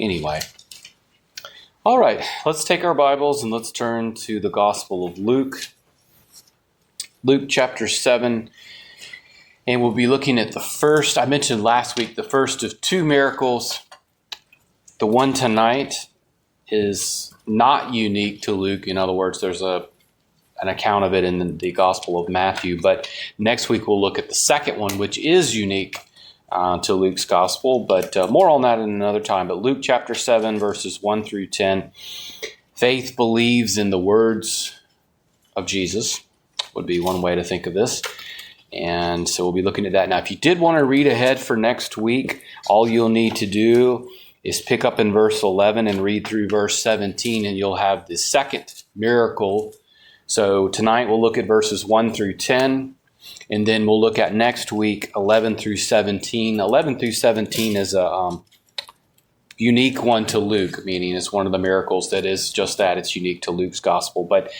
anyway. All right, let's take our Bibles and let's turn to the Gospel of Luke. Luke chapter 7. And we'll be looking at the first, I mentioned last week, the first of two miracles. The one tonight is not unique to Luke. In other words, there's an account of it in the Gospel of Matthew. But next week we'll look at the second one, which is unique to Luke's Gospel. But more on that in another time. But Luke chapter 7, verses 1 through 10. Faith believes in the words of Jesus would be one way to think of this. And so we'll be looking at that. Now, if you did want to read ahead for next week, all you'll need to do is pick up in verse 11 and read through verse 17, and you'll have the second miracle. So tonight we'll look at verses 1 through 10, and then we'll look at next week 11 through 17. 11 through 17 is a unique one to Luke, meaning it's one of the miracles that is just that. It's unique to Luke's gospel. But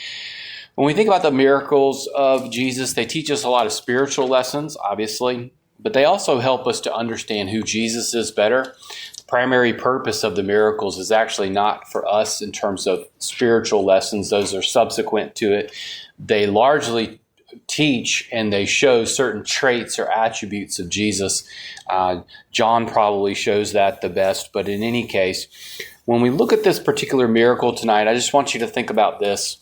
when we think about the miracles of Jesus, they teach us a lot of spiritual lessons, obviously, but they also help us to understand who Jesus is better. The primary purpose of the miracles is actually not for us in terms of spiritual lessons. Those are subsequent to it. They largely teach and they show certain traits or attributes of Jesus. John probably shows that the best, but in any case, when we look at this particular miracle tonight, I just want you to think about this,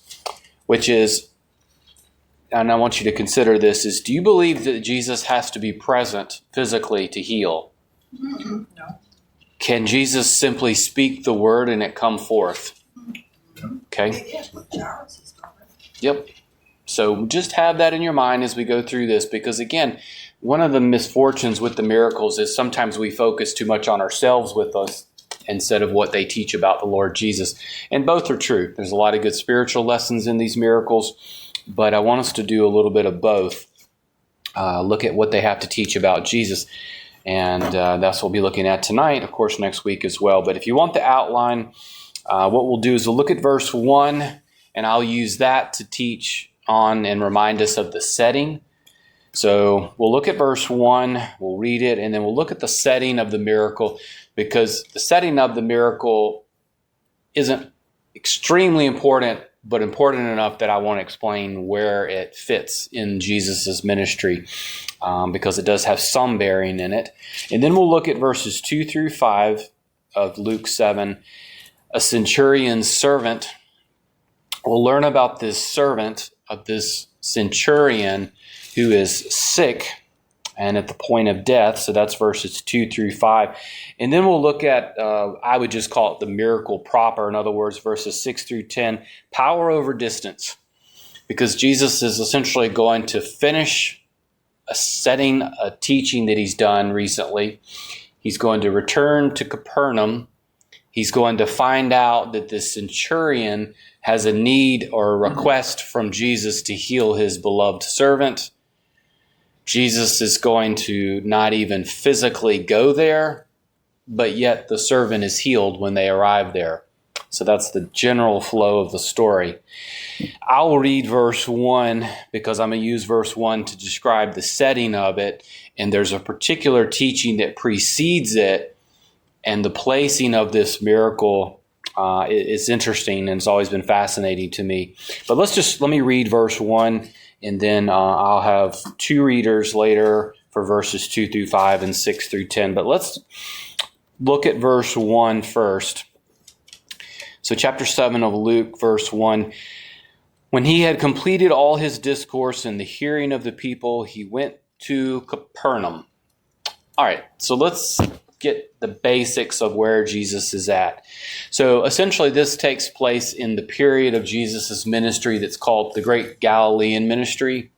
which is, and I want you to consider this, is do you believe that Jesus has to be present physically to heal? No. Can Jesus simply speak the word and it come forth? Okay. Yep. So just have that in your mind as we go through this, because again, one of the misfortunes with the miracles is sometimes we focus too much on ourselves with us instead of what they teach about the Lord Jesus. And both are true. There's a lot of good spiritual lessons in these miracles, but I want us to do a little bit of both. Look at what they have to teach about Jesus. And that's what we'll be looking at tonight, of course, next week as well. But if you want the outline, what we'll do is we'll look at verse 1, and I'll use that to teach on and remind us of the setting. So we'll look at verse 1, we'll read it, and then we'll look at the setting of the miracle, because the setting of the miracle isn't extremely important, but important enough that I want to explain where it fits in Jesus' ministry, because it does have some bearing in it. And then we'll look at verses 2 through 5 of Luke 7, a centurion's servant. We'll learn about this servant of this centurion who is sick and at the point of death. So that's verses 2 through 5. And then we'll look at, I would just call it the miracle proper. In other words, verses 6 through 10, power over distance. Because Jesus is essentially going to finish a teaching that he's done recently. He's going to return to Capernaum. He's going to find out that this centurion has a need or a request from Jesus to heal his beloved servant. Jesus is going to not even physically go there, but yet the servant is healed when they arrive there. So that's the general flow of the story. I'll read verse 1 because I'm going to use verse 1 to describe the setting of it. And there's a particular teaching that precedes it. And the placing of this miracle is interesting, and it's always been fascinating to me. But let me read verse 1, and then I'll have two readers later for verses 2 through 5 and 6 through 10. But let's look at verse 1 first. So chapter 7 of Luke, verse 1. When he had completed all his discourse in the hearing of the people, he went to Capernaum. All right, so let's get the basics of where Jesus is at. So essentially this takes place in the period of Jesus' ministry that's called the Great Galilean Ministry.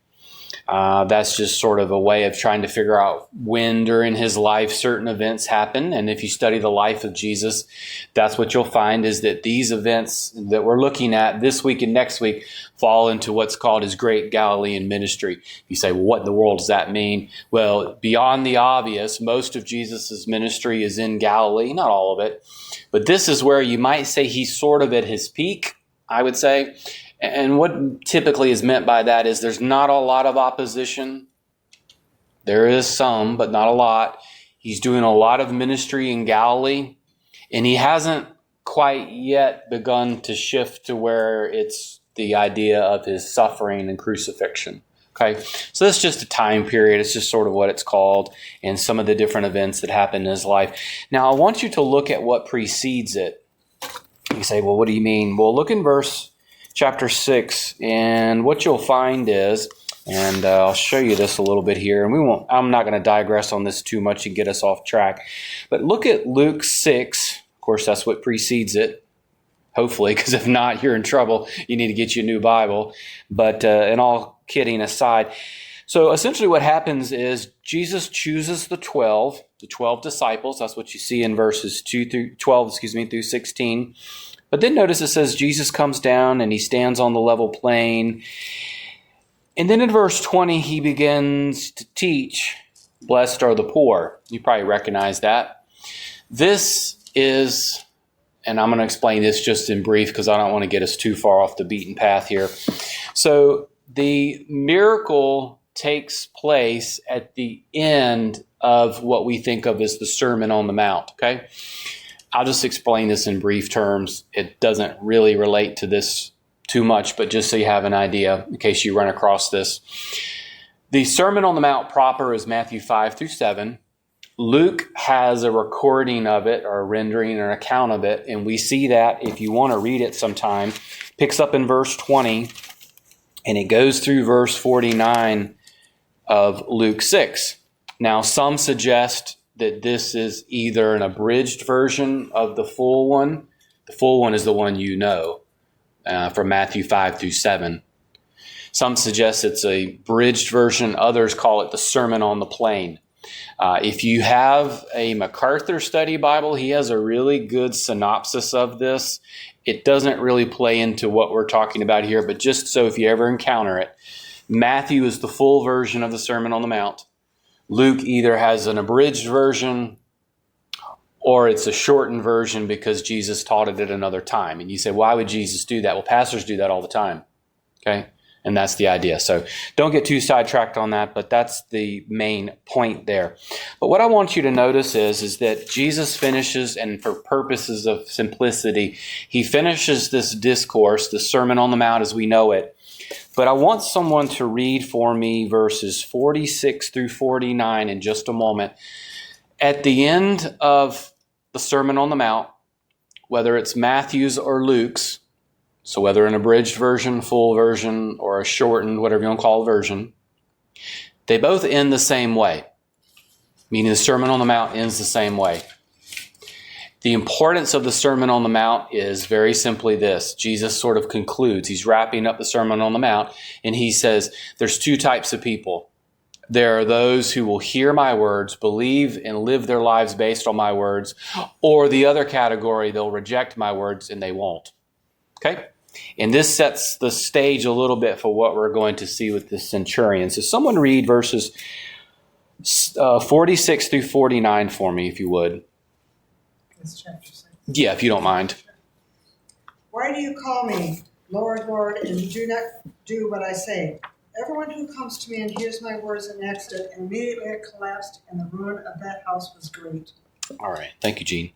That's just sort of a way of trying to figure out when during his life certain events happen. And if you study the life of Jesus, that's what you'll find is that these events that we're looking at this week and next week fall into what's called his Great Galilean Ministry. You say, well, what in the world does that mean? Well, beyond the obvious, most of Jesus' ministry is in Galilee, not all of it. But this is where you might say he's sort of at his peak, I would say. And what typically is meant by that is there's not a lot of opposition. There is some, but not a lot. He's doing a lot of ministry in Galilee. And he hasn't quite yet begun to shift to where it's the idea of his suffering and crucifixion. Okay, so that's just a time period. It's just sort of what it's called, and some of the different events that happen in his life. Now, I want you to look at what precedes it. You say, well, what do you mean? Well, look in chapter 6, and what you'll find is, and I'll show you this a little bit here, and I'm not going to digress on this too much and get us off track. But look at Luke 6. Of course, that's what precedes it. Hopefully, because if not, you're in trouble. You need to get you a new Bible. But in all kidding aside, so essentially what happens is Jesus chooses the 12 disciples. That's what you see in verses 2 through 12, through 16. But then notice it says Jesus comes down and he stands on the level plain. And then in verse 20, he begins to teach, blessed are the poor. You probably recognize that. This is, and I'm going to explain this just in brief because I don't want to get us too far off the beaten path here. So the miracle takes place at the end of what we think of as the Sermon on the Mount, okay? I'll just explain this in brief terms. It doesn't really relate to this too much, but just so you have an idea in case you run across this. The Sermon on the Mount proper is Matthew 5 through 7. Luke has a recording of it, or a rendering or an account of it, and we see that if you want to read it sometime, picks up in verse 20, and it goes through verse 49 of Luke 6. Now, some suggest that this is either an abridged version of the full one. The full one is the one you know, from Matthew 5 through 7. Some suggest it's a bridged version. Others call it the Sermon on the Plain. If you have a MacArthur Study Bible, he has a really good synopsis of this. It doesn't really play into what we're talking about here, but just so if you ever encounter it, Matthew is the full version of the Sermon on the Mount. Luke either has an abridged version or it's a shortened version because Jesus taught it at another time. And you say, why would Jesus do that? Well, pastors do that all the time. Okay? And that's the idea. So don't get too sidetracked on that, but that's the main point there. But what I want you to notice is that Jesus finishes, and for purposes of simplicity, he finishes this discourse, the Sermon on the Mount as we know it. But I want someone to read for me verses 46 through 49 in just a moment. At the end of the Sermon on the Mount, whether it's Matthew's or Luke's, so whether an abridged version, full version, or a shortened, whatever you want to call a version, they both end the same way, meaning the Sermon on the Mount ends the same way. The importance of the Sermon on the Mount is very simply this. Jesus sort of concludes. He's wrapping up the Sermon on the Mount, and he says there's two types of people. There are those who will hear my words, believe, and live their lives based on my words, or the other category, they'll reject my words and they won't. Okay? And this sets the stage a little bit for what we're going to see with the centurion. So someone read verses 46 through 49 for me, if you would. It's chapter 6. Yeah, if you don't mind. Why do you call me Lord, Lord, and do not do what I say? Everyone who comes to me and hears my words and acts it, and immediately it collapsed, and the ruin of that house was great. All right. Thank you, Gene.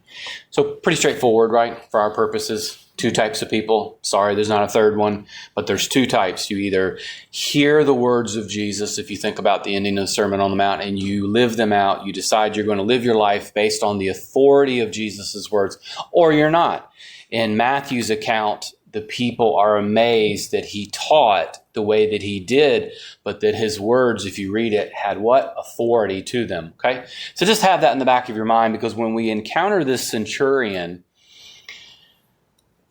So pretty straightforward, right? For our purposes, two types of people. Sorry, there's not a third one, but there's two types. You either hear the words of Jesus, if you think about the ending of the Sermon on the Mount, and you live them out. You decide you're going to live your life based on the authority of Jesus' words, or you're not. In Matthew's account, the people are amazed that he taught the way that he did, but that his words, if you read it, had what? Authority to them. Okay? So just have that in the back of your mind, because when we encounter this centurion,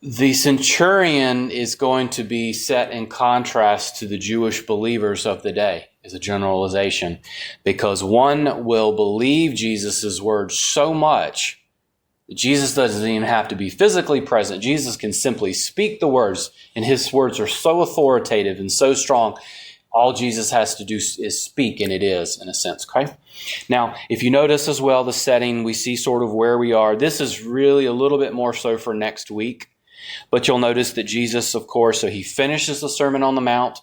the centurion is going to be set in contrast to the Jewish believers of the day, as a generalization, because one will believe Jesus' words so much that Jesus doesn't even have to be physically present. Jesus can simply speak the words, and his words are so authoritative and so strong. All Jesus has to do is speak, and it is, in a sense. Okay? Now, if you notice as well the setting, we see sort of where we are. This is really a little bit more so for next week. But you'll notice that Jesus, of course, so he finishes the Sermon on the Mount,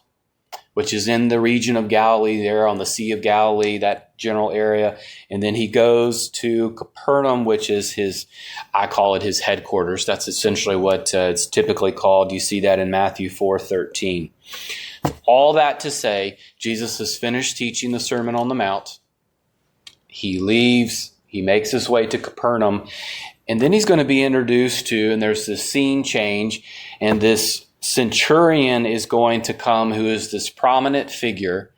which is in the region of Galilee, there on the Sea of Galilee, that that general area. And then he goes to Capernaum, which is I call it his headquarters. That's essentially what it's typically called. You see that in Matthew 4:13. All that to say, Jesus has finished teaching the Sermon on the Mount. He leaves. He makes his way to Capernaum. And then he's going to be introduced to, and there's this scene change, and this centurion is going to come who is this prominent figure,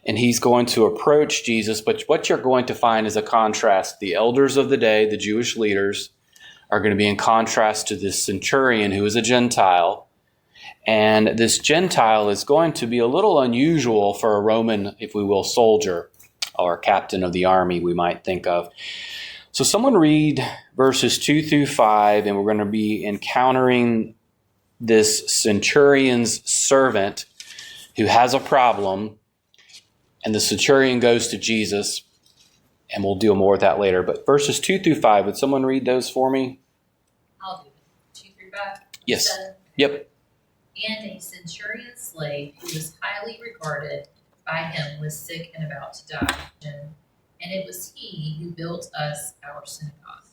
and he's going to approach Jesus. But what you're going to find is a contrast. The elders of the day, the Jewish leaders, are going to be in contrast to this centurion who is a Gentile. And this Gentile is going to be a little unusual for a Roman, if we will, soldier or captain of the army, we might think of. So someone read verses 2 through 5, and we're going to be encountering this centurion's servant who has a problem, and the centurion goes to Jesus, and we'll deal more with that later. But verses 2 through 5, would someone read those for me? I'll do it. 2 through 5? Yes. 7. Yep. And a centurion's slave who was highly regarded by him was sick and about to die. And it was he who built us our synagogue.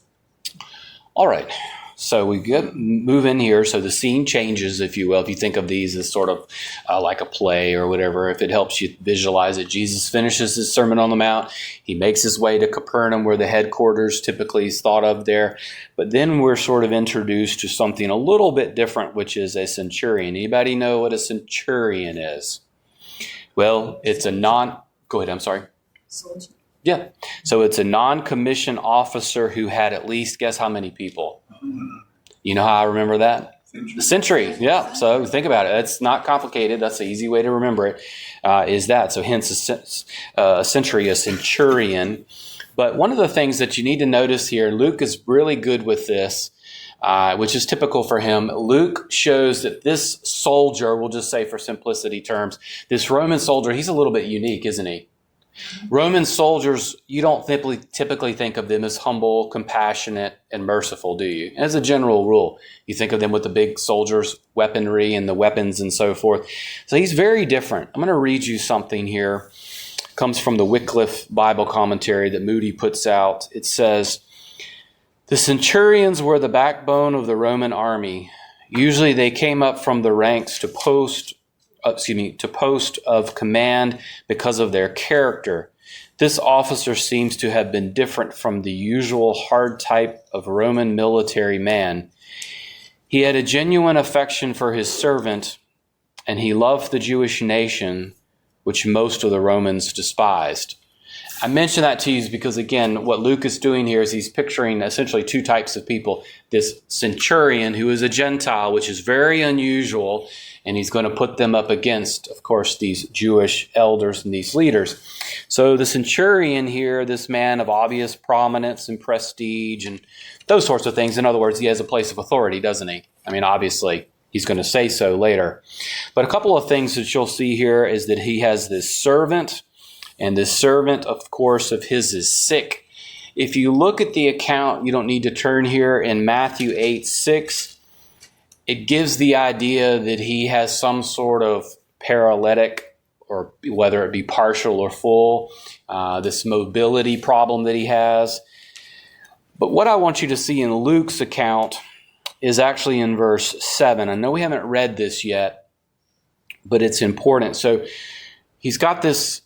All right. So we move in here. So the scene changes, if you will. If you think of these as sort of like a play or whatever, if it helps you visualize it. Jesus finishes his Sermon on the Mount. He makes his way to Capernaum, where the headquarters typically is thought of there. But then we're sort of introduced to something a little bit different, which is a centurion. Anybody know what a centurion is? Well, it's a Go ahead, I'm sorry. Soldier. Yeah. So it's a non-commissioned officer who had at least, guess how many people? You know how I remember that? The century. Yeah. So think about it. It's not complicated. That's the easy way to remember it. Is that. So hence a century, a centurion. But one of the things that you need to notice here, Luke is really good with this, which is typical for him. Luke shows that this soldier, we'll just say for simplicity terms, this Roman soldier, he's a little bit unique, isn't he? Roman soldiers, you don't typically think of them as humble, compassionate, and merciful, do you? As a general rule, you think of them with the big soldiers' weaponry and the weapons and so forth. So he's very different. I'm going to read you something here. It comes from the Wycliffe Bible commentary that Moody puts out. It says, "The centurions were the backbone of the Roman army. Usually they came up from the ranks to post of command because of their character. This officer seems to have been different from the usual hard type of Roman military man. He had a genuine affection for his servant, and he loved the Jewish nation, which most of the Romans despised." I mention that to you because, again, what Luke is doing here is he's picturing essentially two types of people. This centurion, who is a Gentile, which is very unusual, and he's going to put them up against, of course, these Jewish elders and these leaders. So the centurion here, this man of obvious prominence and prestige and those sorts of things. In other words, he has a place of authority, doesn't he? I mean, obviously, he's going to say so later. But a couple of things that you'll see here is that he has this servant, and this servant, of course, of his is sick. If you look at the account, you don't need to turn here, in Matthew 8:6, it gives the idea that he has some sort of paralytic, or whether it be partial or full, this mobility problem that he has. But what I want you to see in Luke's account is actually in verse 7. I know we haven't read this yet, but it's important. So he's got this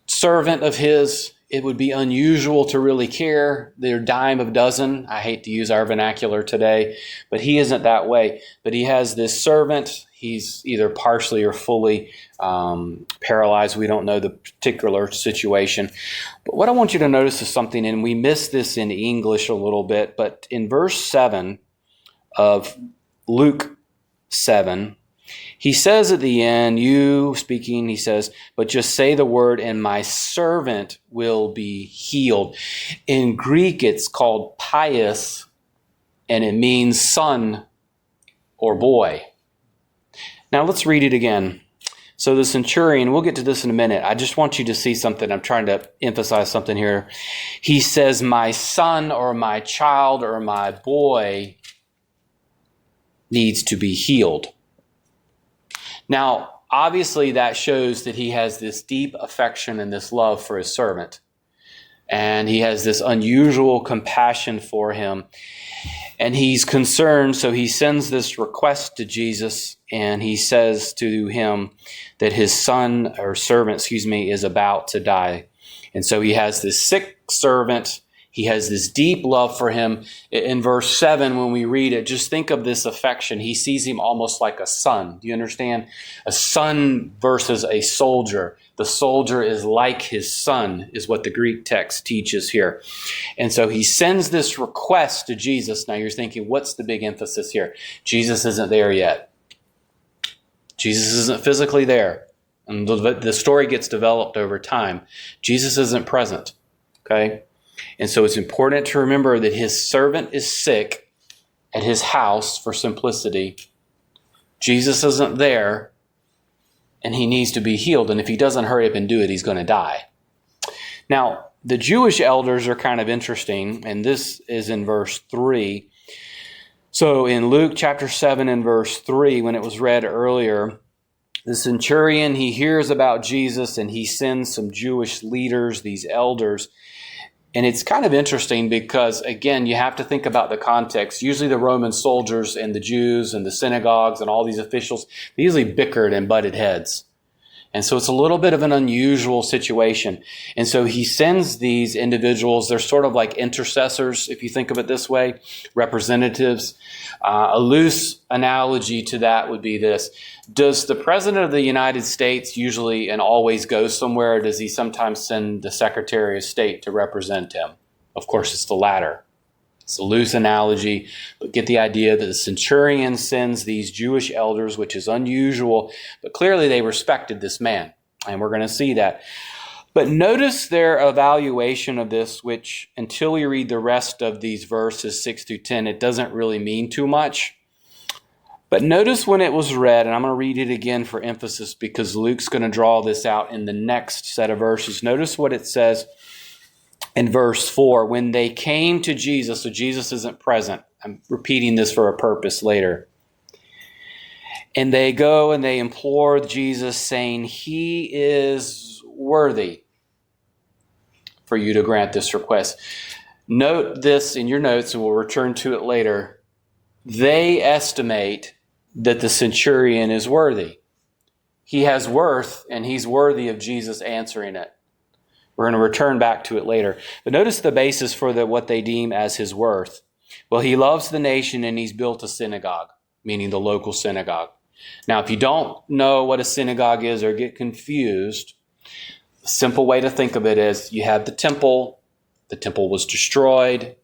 servant of his. It would be unusual to really care. They're dime a dozen. I hate to use our vernacular today, but he isn't that way. But he has this servant. He's either partially or fully paralyzed. We don't know the particular situation. But what I want you to notice is something, and we miss this in English a little bit, but in verse 7 of Luke 7, he says at the end, he says, "But just say the word and my servant will be healed." In Greek, it's called pious, and it means son or boy. Now let's read it again. So the centurion, we'll get to this in a minute. I just want you to see something. I'm trying to emphasize something here. He says, my son or my child or my boy needs to be healed. Now, obviously that shows that he has this deep affection and this love for his servant. And he has this unusual compassion for him. And he's concerned, so he sends this request to Jesus, and he says to him that his son, or servant, is about to die. And so he has this sick servant. He has this deep love for him. In verse 7, when we read it, just think of this affection. He sees him almost like a son. Do you understand? A son versus a soldier. The soldier is like his son, is what the Greek text teaches here. And so he sends this request to Jesus. Now you're thinking, what's the big emphasis here? Jesus isn't there yet. Jesus isn't physically there. And the story gets developed over time. Jesus isn't present. Okay? And so it's important to remember that his servant is sick at his house for simplicity. Jesus isn't there, and he needs to be healed. And if he doesn't hurry up and do it, he's going to die. Now, the Jewish elders are kind of interesting, and this is in verse 3. So in Luke chapter 7 and verse 3, when it was read earlier, the centurion, he hears about Jesus, and he sends some Jewish leaders, these elders. And it's kind of interesting because, again, you have to think about the context. Usually the Roman soldiers and the Jews and the synagogues and all these officials, they usually bickered and butted heads. And so it's a little bit of an unusual situation. And so he sends these individuals, they're sort of like intercessors, if you think of it this way, representatives. A loose analogy to that would be this. Does the President of the United States usually and always go somewhere, or does he sometimes send the Secretary of State to represent him? Of course, it's the latter. It's a loose analogy, but get the idea that the centurion sends these Jewish elders, which is unusual, but clearly they respected this man, and we're going to see that. But notice their evaluation of this, which until we read the rest of these verses 6 through 10, it doesn't really mean too much. But notice when it was read, and I'm going to read it again for emphasis because Luke's going to draw this out in the next set of verses. Notice what it says in verse 4, when they came to Jesus, so Jesus isn't present. I'm repeating this for a purpose later. And they go and they implore Jesus, saying, he is worthy for you to grant this request. Note this in your notes, and we'll return to it later. They estimate that the centurion is worthy. He has worth, and he's worthy of Jesus answering it. We're going to return back to it later. But notice the basis for what they deem as his worth. Well, he loves the nation, and he's built a synagogue, meaning the local synagogue. Now, if you don't know what a synagogue is or get confused, a simple way to think of it is you have the temple. The temple was destroyed.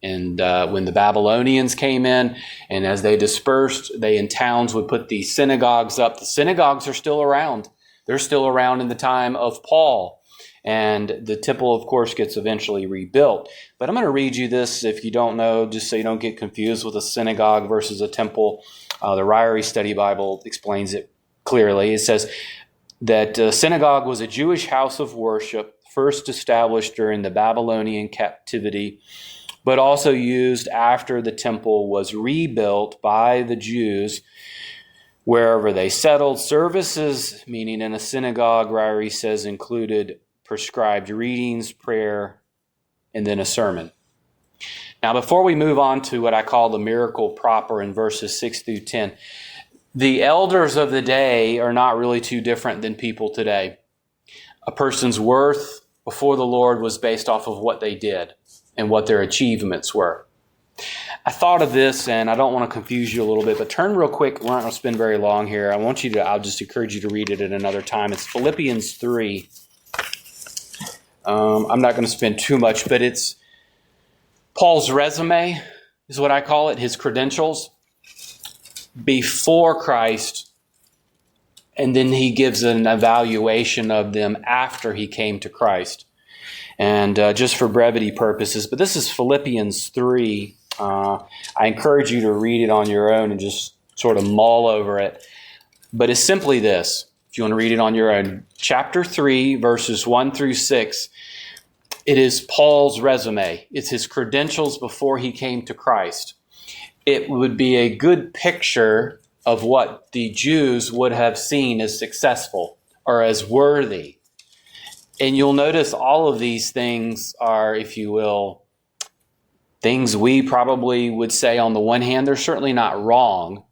And when the Babylonians came in, and as they dispersed, they in towns would put these synagogues up. The synagogues are still around. They're still around in the time of Paul. And the temple, of course, gets eventually rebuilt. But I'm going to read you this if you don't know, just so you don't get confused with a synagogue versus a temple. The Ryrie Study Bible explains it clearly. It says that synagogue was a Jewish house of worship first established during the Babylonian captivity, but also used after the temple was rebuilt by the Jews wherever they settled. Services, meaning in a synagogue, Ryrie says, included prescribed readings, prayer, and then a sermon. Now, before we move on to what I call the miracle proper in verses 6 through 10, the elders of the day are not really too different than people today. A person's worth before the Lord was based off of what they did and what their achievements were. I thought of this, and I don't want to confuse you a little bit, but turn real quick. We're not going to spend very long here. I'll just encourage you to read it at another time. It's Philippians 3. I'm not going to spend too much, but it's Paul's resume is what I call it, his credentials before Christ, and then he gives an evaluation of them after he came to Christ. And just for brevity purposes, but this is Philippians 3. I encourage you to read it on your own and just sort of mull over it. But it's simply this. If you want to read it on your own, chapter 3, verses 1 through 6, it is Paul's resume. It's his credentials before he came to Christ. It would be a good picture of what the Jews would have seen as successful or as worthy. And you'll notice all of these things are, if you will, things we probably would say on the one hand, they're certainly not wrong,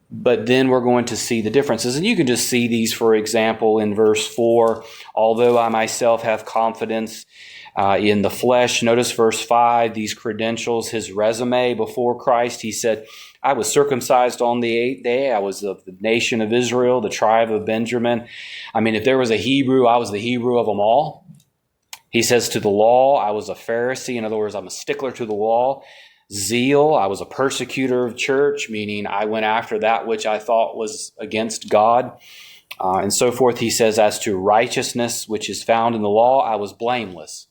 but then we're going to see the differences. And you can just see these, for example, in verse 4, although I myself have confidence in the flesh. Notice verse 5, these credentials, his resume before Christ. He said, I was circumcised on the 8th day. I was of the nation of Israel, the tribe of Benjamin. I mean, if there was a Hebrew, I was the Hebrew of them all. He says to the law, I was a Pharisee. In other words, I'm a stickler to the law. Zeal, I was a persecutor of church, meaning I went after that which I thought was against God, and so forth. He says, as to righteousness, which is found in the law, I was blameless.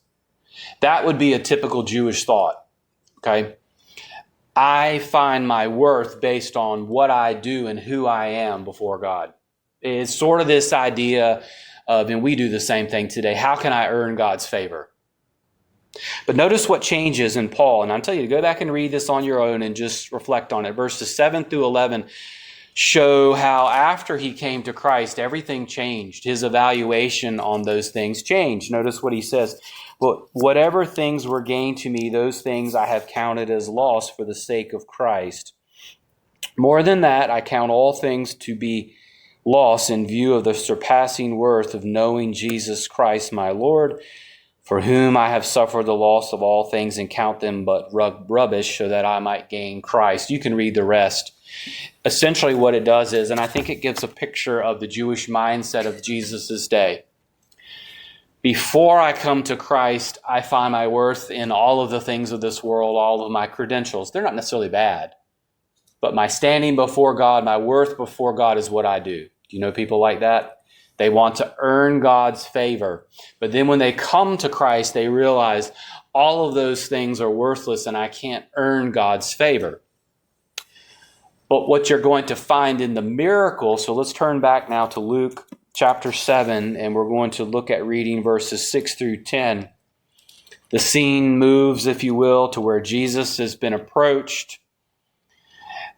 That would be a typical Jewish thought, okay? I find my worth based on what I do and who I am before God. It's sort of this idea of, and we do the same thing today, how can I earn God's favor? But notice what changes in Paul. And I'll tell you to go back and read this on your own and just reflect on it. Verses 7 through 11 show how after he came to Christ, everything changed. His evaluation on those things changed. Notice what he says. But whatever things were gained to me, those things I have counted as loss for the sake of Christ. More than that, I count all things to be loss in view of the surpassing worth of knowing Jesus Christ my Lord, for whom I have suffered the loss of all things and count them but rubbish so that I might gain Christ. You can read the rest. Essentially what it does is, and I think it gives a picture of the Jewish mindset of Jesus' day. Before I come to Christ, I find my worth in all of the things of this world, all of my credentials. They're not necessarily bad, but my standing before God, my worth before God is what I do. Do you know people like that? They want to earn God's favor. But then when they come to Christ, they realize all of those things are worthless and I can't earn God's favor. But what you're going to find in the miracle, so let's turn back now to Luke chapter 7, and we're going to look at reading verses 6 through 10. The scene moves, if you will, to where Jesus has been approached.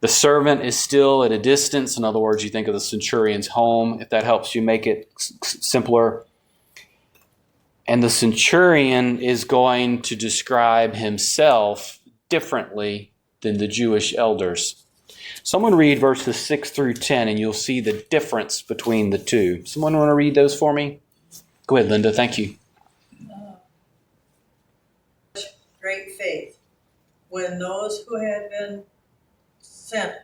The servant is still at a distance. In other words, you think of the centurion's home, if that helps you make it simpler. And the centurion is going to describe himself differently than the Jewish elders. Someone read verses 6 through 10, and you'll see the difference between the two. Someone want to read those for me? Go ahead, Linda. Thank you. Great faith. When those who had been sent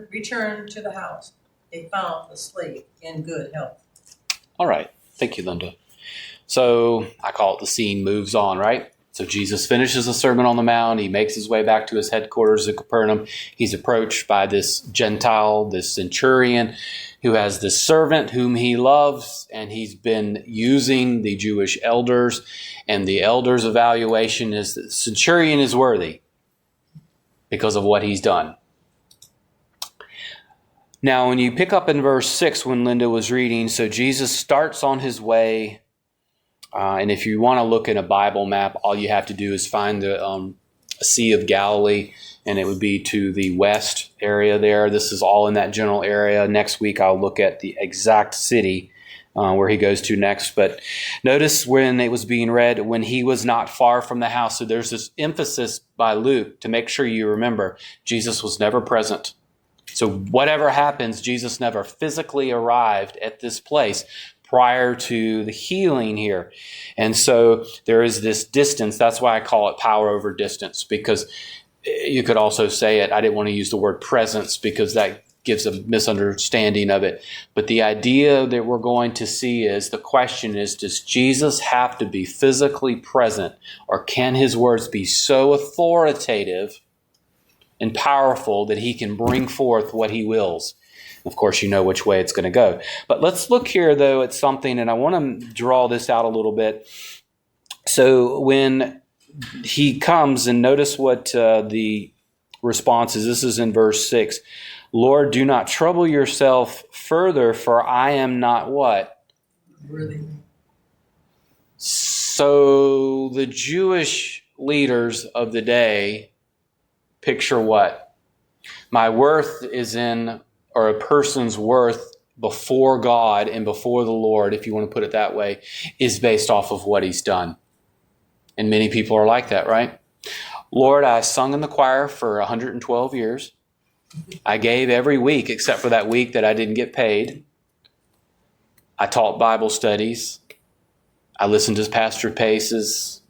returned to the house, they found the slave in good health. All right. Thank you, Linda. So I call it the scene moves on, right? So Jesus finishes the Sermon on the Mount. He makes his way back to his headquarters at Capernaum. He's approached by this Gentile, this centurion, who has this servant whom he loves, and he's been using the Jewish elders. And the elders' evaluation is that the centurion is worthy because of what he's done. Now, when you pick up in verse 6 when Linda was reading, so Jesus starts on his way. And if you want to look at a Bible map, all you have to do is find the Sea of Galilee, and it would be to the west area there. This is all in that general area. Next week, I'll look at the exact city where he goes to next. But notice when it was being read, when he was not far from the house. So there's this emphasis by Luke to make sure you remember Jesus was never present. So whatever happens, Jesus never physically arrived at this place prior to the healing here. And so there is this distance. That's why I call it power over distance, because you could also say it. I didn't want to use the word presence because that gives a misunderstanding of it. But the idea that we're going to see is, the question is, does Jesus have to be physically present, or can his words be so authoritative and powerful that he can bring forth what he wills? Of course, you know which way it's going to go. But let's look here, though, at something, and I want to draw this out a little bit. So when he comes, and notice what the response is. This is in verse 6. Lord, do not trouble yourself further, for I am not what? Worthy. So the Jewish leaders of the day picture what? My worth is in, or a person's worth before God and before the Lord, if you want to put it that way, is based off of what he's done. And many people are like that, right? Lord, I sung in the choir for 112 years. I gave every week except for that week that I didn't get paid. I taught Bible studies. I listened to Pastor Pace's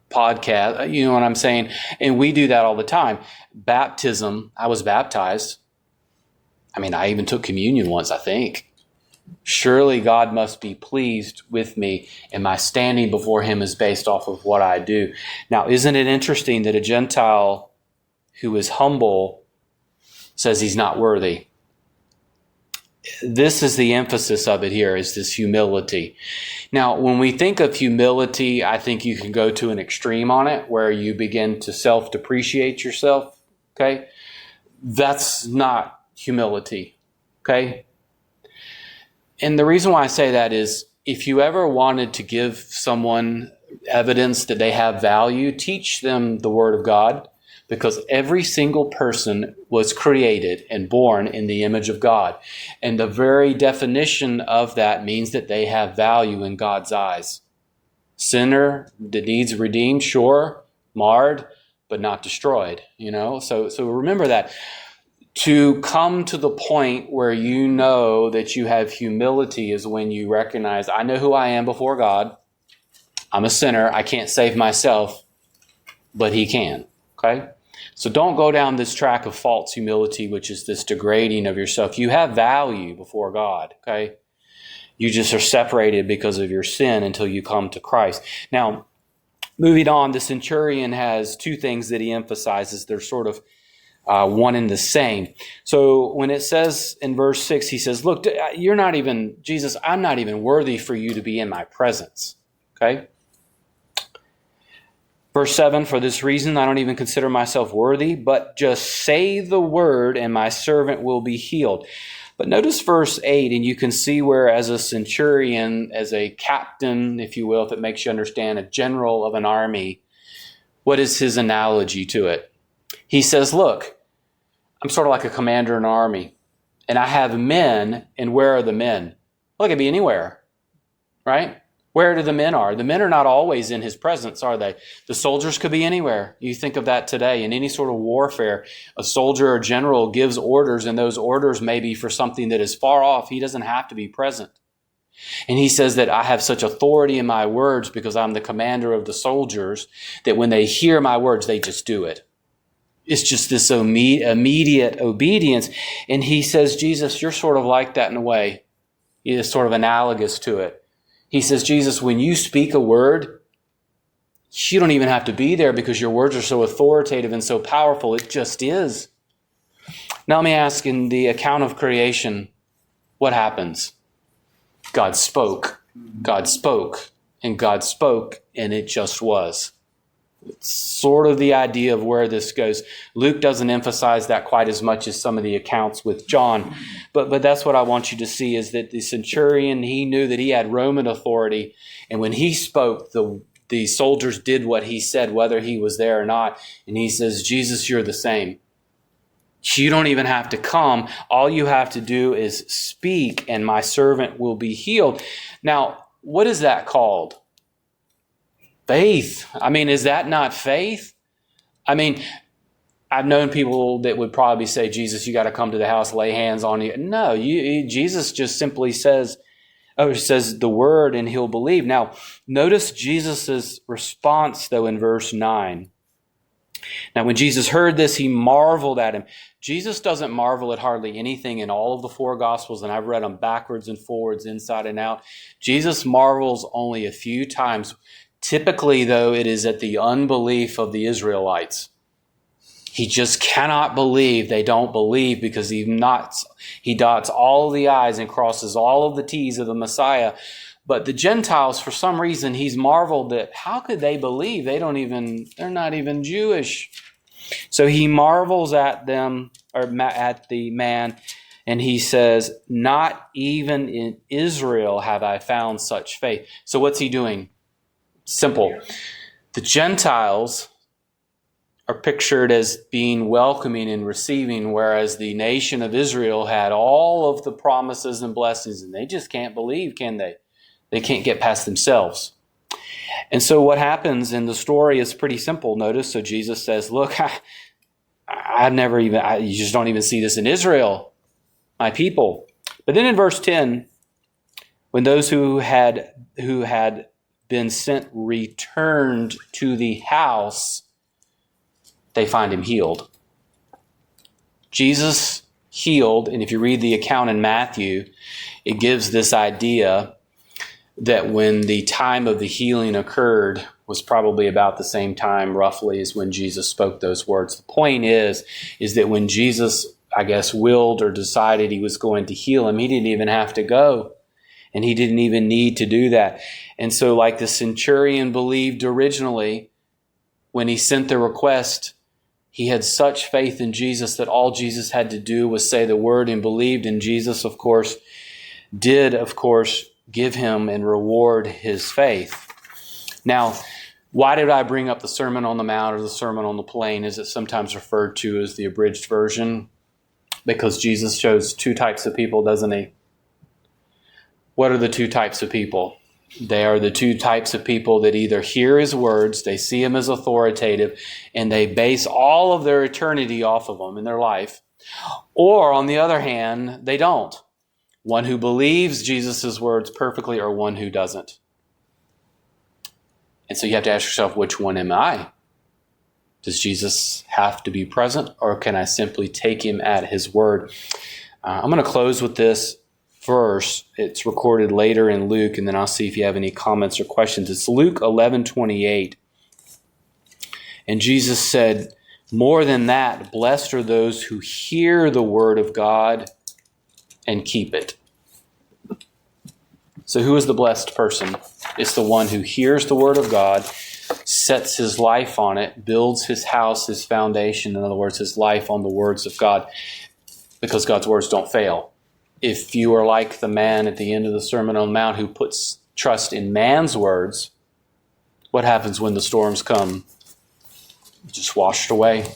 podcast. You know what I'm saying? And we do that all the time. Baptism, I was baptized. I mean, I even took communion once, I think. Surely God must be pleased with me, and my standing before him is based off of what I do. Now, isn't it interesting that a Gentile who is humble says he's not worthy? This is the emphasis of it here, is this humility. Now, when we think of humility, I think you can go to an extreme on it where you begin to self-depreciate yourself, okay? That's not humility, okay? And the reason why I say that is if you ever wanted to give someone evidence that they have value, teach them the Word of God, because every single person was created and born in the image of God. And the very definition of that means that they have value in God's eyes. Sinner that needs redeemed, sure, marred, but not destroyed, you know? So remember that. To come to the point where you know that you have humility is when you recognize, I know who I am before God. I'm a sinner. I can't save myself, but he can. Okay? So don't go down this track of false humility, which is this degrading of yourself. You have value before God. Okay? You just are separated because of your sin until you come to Christ. Now, moving on, the centurion has two things that he emphasizes. They're sort of one and the same. So when it says in verse 6, he says, look, you're not even, Jesus, I'm not even worthy for you to be in my presence. Okay? Verse 7, for this reason, I don't even consider myself worthy, but just say the word and my servant will be healed. But notice verse 8, and you can see where as a centurion, as a captain, if you will, if it makes you understand, a general of an army, what is his analogy to it? He says, look, I'm sort of like a commander in an army, and I have men, and where are the men? Well, they could be anywhere, right? Where do the men are? The men are not always in his presence, are they? The soldiers could be anywhere. You think of that today in any sort of warfare. A soldier or general gives orders, and those orders may be for something that is far off. He doesn't have to be present. And he says that I have such authority in my words because I'm the commander of the soldiers that when they hear my words, they just do it. It's just this immediate obedience. And he says, Jesus, you're sort of like that in a way. He is sort of analogous to it. He says, Jesus, when you speak a word, you don't even have to be there because your words are so authoritative and so powerful. It just is. Now let me ask, in the account of creation, what happens? God spoke. God spoke. And God spoke, and it just was. It's sort of the idea of where this goes. Luke doesn't emphasize that quite as much as some of the accounts with John. But that's what I want you to see, is that the centurion, he knew that he had Roman authority. And when he spoke, the soldiers did what he said, whether he was there or not. And he says, Jesus, you're the same. You don't even have to come. All you have to do is speak, and my servant will be healed. Now, what is that called? Faith. I mean, is that not faith? I mean, I've known people that would probably say, Jesus, you got to come to the house, lay hands on you. No, Jesus just simply says the word and he'll believe. Now, notice Jesus' response, though, in verse 9. Now, when Jesus heard this, he marveled at him. Jesus doesn't marvel at hardly anything in all of the four Gospels, and I've read them backwards and forwards, inside and out. Jesus marvels only a few times. Typically, though, it is at the unbelief of the Israelites. He just cannot believe. They don't believe because he dots all the I's and crosses all of the T's of the Messiah. But the Gentiles, for some reason, he's marveled that how could they believe? They're not even Jewish. So he marvels at them, or at the man, and he says, not even in Israel have I found such faith. So what's he doing? Simple. The Gentiles are pictured as being welcoming and receiving, whereas the nation of Israel had all of the promises and blessings, and they just can't believe, can they? They can't get past themselves. And so what happens in the story is pretty simple. Notice, so Jesus says, look, you just don't even see this in Israel, my people. But then in verse 10, when those who had been sent returned to the house, they find him healed. Jesus healed, and if you read the account in Matthew, it gives this idea that when the time of the healing occurred was probably about the same time roughly as when Jesus spoke those words. The point is that when Jesus, I guess, willed or decided he was going to heal him, he didn't even have to go. And he didn't even need to do that. And so like the centurion believed originally, when he sent the request, he had such faith in Jesus that all Jesus had to do was say the word and believed. And Jesus, of course, did, give him and reward his faith. Now, why did I bring up the Sermon on the Mount or the Sermon on the Plain, as it's sometimes referred to as the abridged version? Because Jesus shows two types of people, doesn't he? What are the two types of people? They are the two types of people that either hear his words, they see him as authoritative, and they base all of their eternity off of them in their life. Or, on the other hand, they don't. One who believes Jesus' words perfectly or one who doesn't. And so you have to ask yourself, which one am I? Does Jesus have to be present, or can I simply take him at his word? I'm going to close with this verse. It's recorded later in Luke, and then I'll see if you have any comments or questions. It's Luke 11:28. And Jesus said, more than that, blessed are those who hear the word of God and keep it. So who is the blessed person? It's the one who hears the word of God, sets his life on it, builds his house, his foundation, in other words, his life on the words of God, because God's words don't fail. If you are like the man at the end of the Sermon on the Mount who puts trust in man's words, what happens when the storms come? Just washed away.